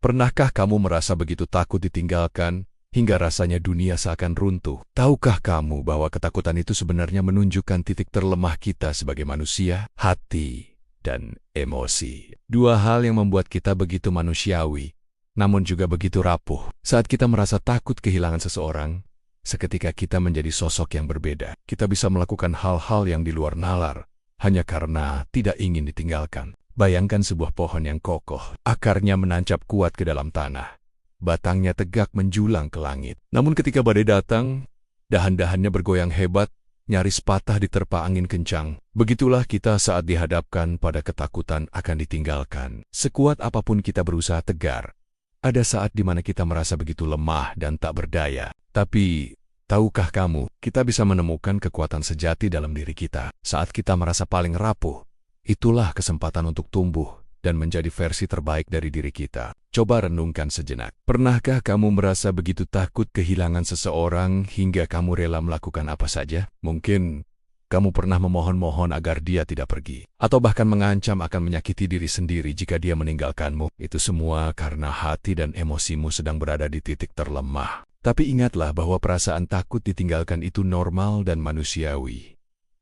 Pernahkah kamu merasa begitu takut ditinggalkan, hingga rasanya dunia seakan runtuh? Tahukah kamu bahwa ketakutan itu sebenarnya menunjukkan titik terlemah kita sebagai manusia? Hati dan emosi. Dua hal yang membuat kita begitu manusiawi, namun juga begitu rapuh. Saat kita merasa takut kehilangan seseorang, seketika kita menjadi sosok yang berbeda. Kita bisa melakukan hal-hal yang di luar nalar, hanya karena tidak ingin ditinggalkan. Bayangkan sebuah pohon yang kokoh, akarnya menancap kuat ke dalam tanah. Batangnya tegak menjulang ke langit. Namun ketika badai datang, dahan-dahannya bergoyang hebat, nyaris patah diterpa angin kencang. Begitulah kita saat dihadapkan pada ketakutan akan ditinggalkan. Sekuat apapun kita berusaha tegar, ada saat di mana kita merasa begitu lemah dan tak berdaya. Tapi, tahukah kamu, kita bisa menemukan kekuatan sejati dalam diri kita. Saat kita merasa paling rapuh, itulah kesempatan untuk tumbuh dan menjadi versi terbaik dari diri kita. Coba renungkan sejenak. Pernahkah kamu merasa begitu takut kehilangan seseorang hingga kamu rela melakukan apa saja? Mungkin kamu pernah memohon-mohon agar dia tidak pergi, atau bahkan mengancam akan menyakiti diri sendiri jika dia meninggalkanmu. Itu semua karena hati dan emosimu sedang berada di titik terlemah. Tapi ingatlah bahwa perasaan takut ditinggalkan itu normal dan manusiawi.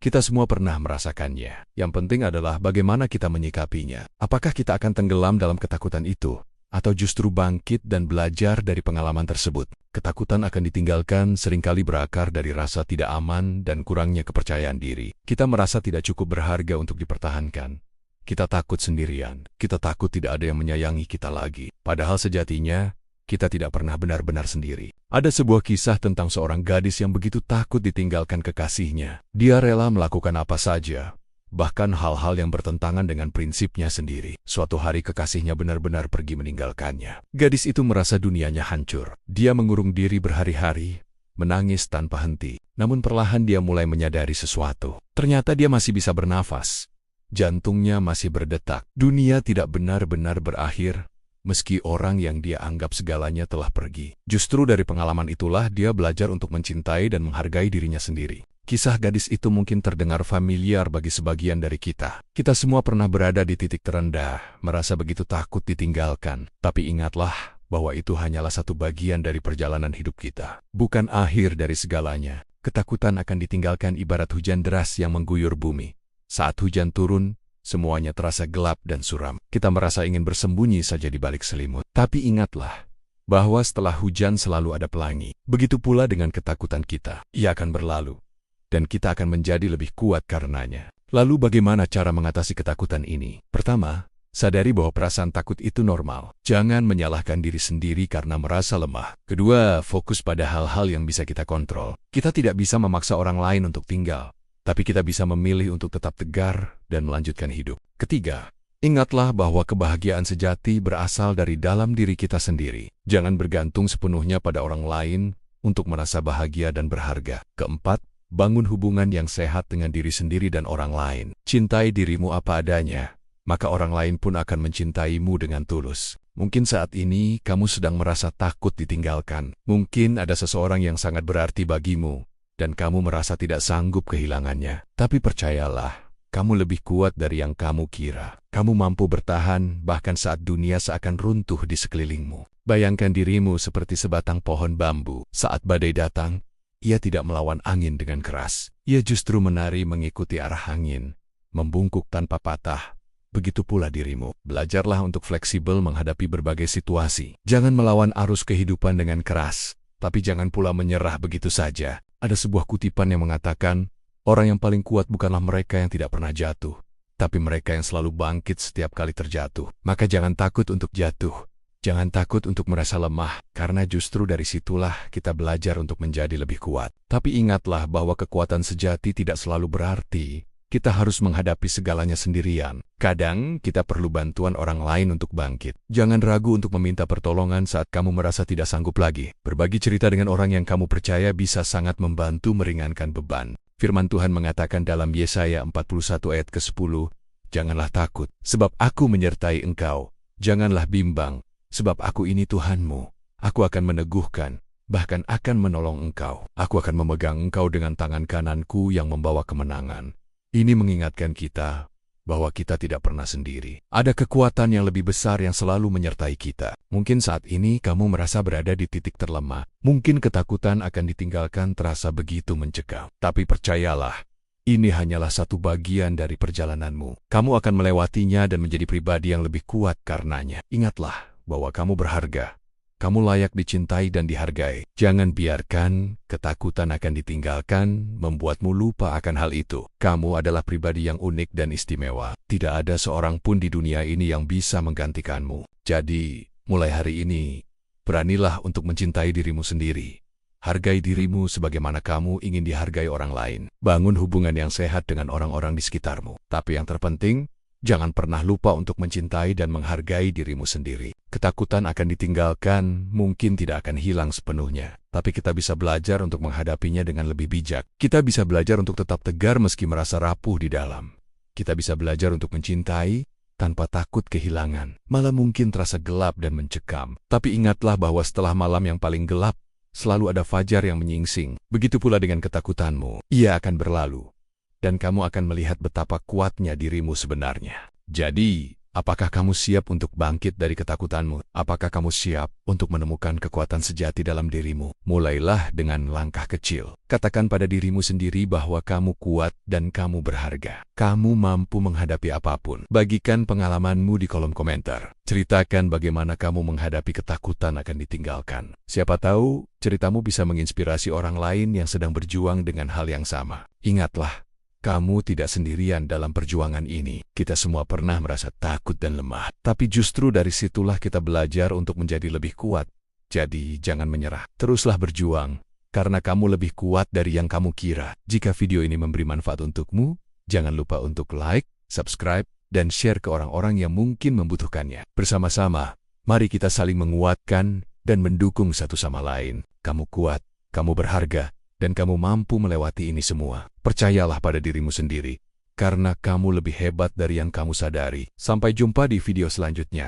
Kita semua pernah merasakannya. Yang penting adalah bagaimana kita menyikapinya. Apakah kita akan tenggelam dalam ketakutan itu, atau justru bangkit dan belajar dari pengalaman tersebut? Ketakutan akan ditinggalkan seringkali berakar dari rasa tidak aman dan kurangnya kepercayaan diri. Kita merasa tidak cukup berharga untuk dipertahankan. Kita takut sendirian. Kita takut tidak ada yang menyayangi kita lagi. Padahal sejatinya, kita tidak pernah benar-benar sendiri. Ada sebuah kisah tentang seorang gadis yang begitu takut ditinggalkan kekasihnya. Dia rela melakukan apa saja, bahkan hal-hal yang bertentangan dengan prinsipnya sendiri. Suatu hari kekasihnya benar-benar pergi meninggalkannya. Gadis itu merasa dunianya hancur. Dia mengurung diri berhari-hari, menangis tanpa henti. Namun perlahan dia mulai menyadari sesuatu. Ternyata dia masih bisa bernafas. Jantungnya masih berdetak. Dunia tidak benar-benar berakhir, meski orang yang dia anggap segalanya telah pergi. Justru dari pengalaman itulah dia belajar untuk mencintai dan menghargai dirinya sendiri. Kisah gadis itu mungkin terdengar familiar bagi sebagian dari kita. Kita semua pernah berada di titik terendah, merasa begitu takut ditinggalkan. Tapi ingatlah bahwa itu hanyalah satu bagian dari perjalanan hidup kita, bukan akhir dari segalanya. Ketakutan akan ditinggalkan ibarat hujan deras yang mengguyur bumi. Saat hujan turun, semuanya terasa gelap dan suram. Kita merasa ingin bersembunyi saja di balik selimut. Tapi ingatlah bahwa setelah hujan selalu ada pelangi. Begitu pula dengan ketakutan kita. Ia akan berlalu, dan kita akan menjadi lebih kuat karenanya. Lalu bagaimana cara mengatasi ketakutan ini? Pertama, sadari bahwa perasaan takut itu normal. Jangan menyalahkan diri sendiri karena merasa lemah. Kedua, fokus pada hal-hal yang bisa kita kontrol. Kita tidak bisa memaksa orang lain untuk tinggal, tapi kita bisa memilih untuk tetap tegar dan melanjutkan hidup. Ketiga, ingatlah bahwa kebahagiaan sejati berasal dari dalam diri kita sendiri. Jangan bergantung sepenuhnya pada orang lain untuk merasa bahagia dan berharga. Keempat, bangun hubungan yang sehat dengan diri sendiri dan orang lain. Cintai dirimu apa adanya, maka orang lain pun akan mencintaimu dengan tulus. Mungkin saat ini kamu sedang merasa takut ditinggalkan. Mungkin ada seseorang yang sangat berarti bagimu, dan kamu merasa tidak sanggup kehilangannya. Tapi percayalah, kamu lebih kuat dari yang kamu kira. Kamu mampu bertahan bahkan saat dunia seakan runtuh di sekelilingmu. Bayangkan dirimu seperti sebatang pohon bambu. Saat badai datang, ia tidak melawan angin dengan keras. Ia justru menari mengikuti arah angin, membungkuk tanpa patah. Begitu pula dirimu. Belajarlah untuk fleksibel menghadapi berbagai situasi. Jangan melawan arus kehidupan dengan keras, tapi jangan pula menyerah begitu saja. Ada sebuah kutipan yang mengatakan, orang yang paling kuat bukanlah mereka yang tidak pernah jatuh, tapi mereka yang selalu bangkit setiap kali terjatuh. Maka jangan takut untuk jatuh. Jangan takut untuk merasa lemah, karena justru dari situlah kita belajar untuk menjadi lebih kuat. Tapi ingatlah bahwa kekuatan sejati tidak selalu berarti kita harus menghadapi segalanya sendirian. Kadang kita perlu bantuan orang lain untuk bangkit. Jangan ragu untuk meminta pertolongan saat kamu merasa tidak sanggup lagi. Berbagi cerita dengan orang yang kamu percaya bisa sangat membantu meringankan beban. Firman Tuhan mengatakan dalam Yesaya 41 ayat ke-10, "Janganlah takut, sebab aku menyertai engkau. Janganlah bimbang, sebab aku ini Tuhanmu. Aku akan meneguhkan, bahkan akan menolong engkau. Aku akan memegang engkau dengan tangan kananku yang membawa kemenangan." Ini mengingatkan kita bahwa kita tidak pernah sendiri. Ada kekuatan yang lebih besar yang selalu menyertai kita. Mungkin saat ini kamu merasa berada di titik terlemah. Mungkin ketakutan akan ditinggalkan terasa begitu mencekam. Tapi percayalah, ini hanyalah satu bagian dari perjalananmu. Kamu akan melewatinya dan menjadi pribadi yang lebih kuat karenanya. Ingatlah bahwa kamu berharga. Kamu layak dicintai dan dihargai. Jangan biarkan ketakutan akan ditinggalkan membuatmu lupa akan hal itu. Kamu adalah pribadi yang unik dan istimewa. Tidak ada seorang pun di dunia ini yang bisa menggantikanmu. Jadi, mulai hari ini, beranilah untuk mencintai dirimu sendiri. Hargai dirimu sebagaimana kamu ingin dihargai orang lain. Bangun hubungan yang sehat dengan orang-orang di sekitarmu. Tapi yang terpenting, jangan pernah lupa untuk mencintai dan menghargai dirimu sendiri. Ketakutan akan ditinggalkan, mungkin tidak akan hilang sepenuhnya. Tapi kita bisa belajar untuk menghadapinya dengan lebih bijak. Kita bisa belajar untuk tetap tegar meski merasa rapuh di dalam. Kita bisa belajar untuk mencintai tanpa takut kehilangan. Malah mungkin terasa gelap dan mencekam. Tapi ingatlah bahwa setelah malam yang paling gelap, selalu ada fajar yang menyingsing. Begitu pula dengan ketakutanmu. Ia akan berlalu. Dan kamu akan melihat betapa kuatnya dirimu sebenarnya. Jadi, apakah kamu siap untuk bangkit dari ketakutanmu? Apakah kamu siap untuk menemukan kekuatan sejati dalam dirimu? Mulailah dengan langkah kecil. Katakan pada dirimu sendiri bahwa kamu kuat dan kamu berharga. Kamu mampu menghadapi apapun. Bagikan pengalamanmu di kolom komentar. Ceritakan bagaimana kamu menghadapi ketakutan akan ditinggalkan. Siapa tahu, ceritamu bisa menginspirasi orang lain yang sedang berjuang dengan hal yang sama. Ingatlah, kamu tidak sendirian dalam perjuangan ini. Kita semua pernah merasa takut dan lemah. Tapi justru dari situlah kita belajar untuk menjadi lebih kuat. Jadi jangan menyerah. Teruslah berjuang, karena kamu lebih kuat dari yang kamu kira. Jika video ini memberi manfaat untukmu, jangan lupa untuk like, subscribe, dan share ke orang-orang yang mungkin membutuhkannya. Bersama-sama, mari kita saling menguatkan dan mendukung satu sama lain. Kamu kuat, kamu berharga, dan kamu mampu melewati ini semua. Percayalah pada dirimu sendiri, karena kamu lebih hebat dari yang kamu sadari. Sampai jumpa di video selanjutnya.